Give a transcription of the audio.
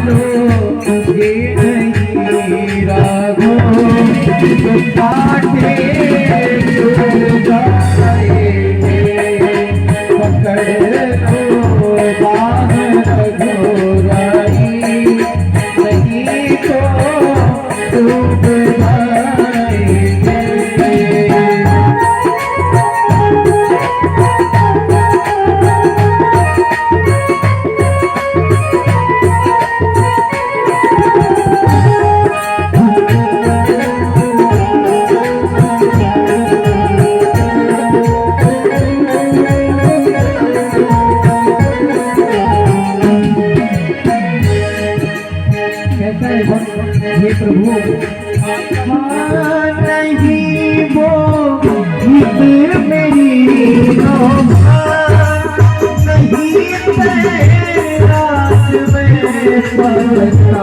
लो ये नहीं रागो तुम काटे छूट जाएंगे पकड़ लो बाह रघुराई नहीं तो डूब जाएंगे। हे प्रभु नहीं वो हित मेरी नहीं रात में पड़ता